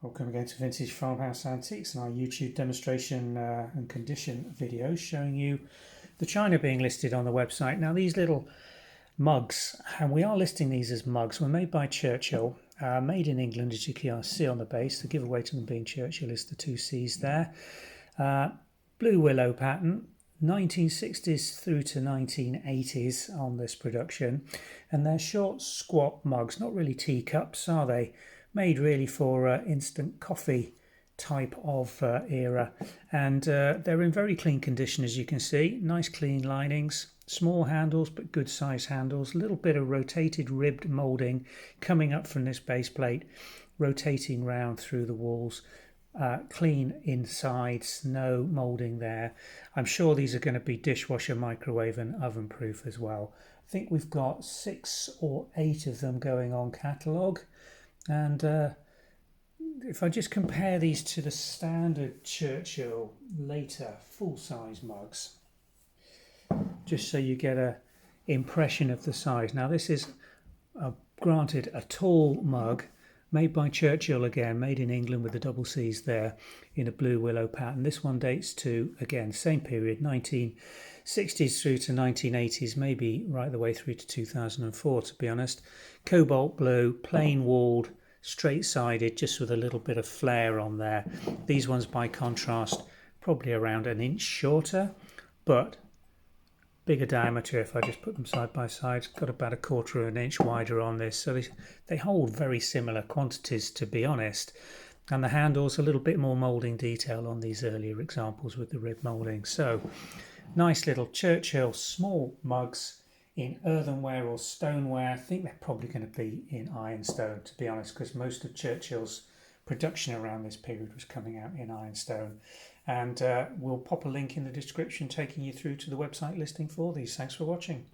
Welcome again to Vintage Farmhouse Antiques and our YouTube demonstration and condition videos showing you the china being listed on the website. Now these little mugs, and we are listing these as mugs, were made by Churchill, made in England, as you can see on the base. The giveaway to them being Churchill is the two C's there. Blue Willow pattern, 1960s through to 1980s on this production, and they're short squat mugs, not really teacups, are they? Made really for instant coffee type of era, and they're in very clean condition, as you can see. Nice clean linings, small handles but good size handles, a little bit of rotated ribbed moulding coming up from this base plate, rotating round through the walls. Clean insides, no moulding there. I'm sure these are going to be dishwasher, microwave and oven proof as well. I think we've got 6 or 8 of them going on catalogue. And if I just compare these to the standard Churchill later full-size mugs, just so you get an impression of the size. Now this is granted a tall mug, made by Churchill again, made in England with the double C's there, in a Blue Willow pattern. This one dates to, again, same period, 1960s through to 1980s, maybe right the way through to 2004, to be honest. Cobalt blue, plain walled, straight-sided, just with a little bit of flare on there. These ones, by contrast, probably around an inch shorter, but bigger diameter. If I just put them side by side, got about a quarter of an inch wider on this, so they hold very similar quantities, to be honest. And the handles, a little bit more moulding detail on these earlier examples with the rib moulding. So nice little Churchill small mugs in earthenware or stoneware. I think they're probably going to be in ironstone, to be honest, because most of Churchill's production around this period was coming out in ironstone. And we'll pop a link in the description taking you through to the website listing for these. Thanks for watching.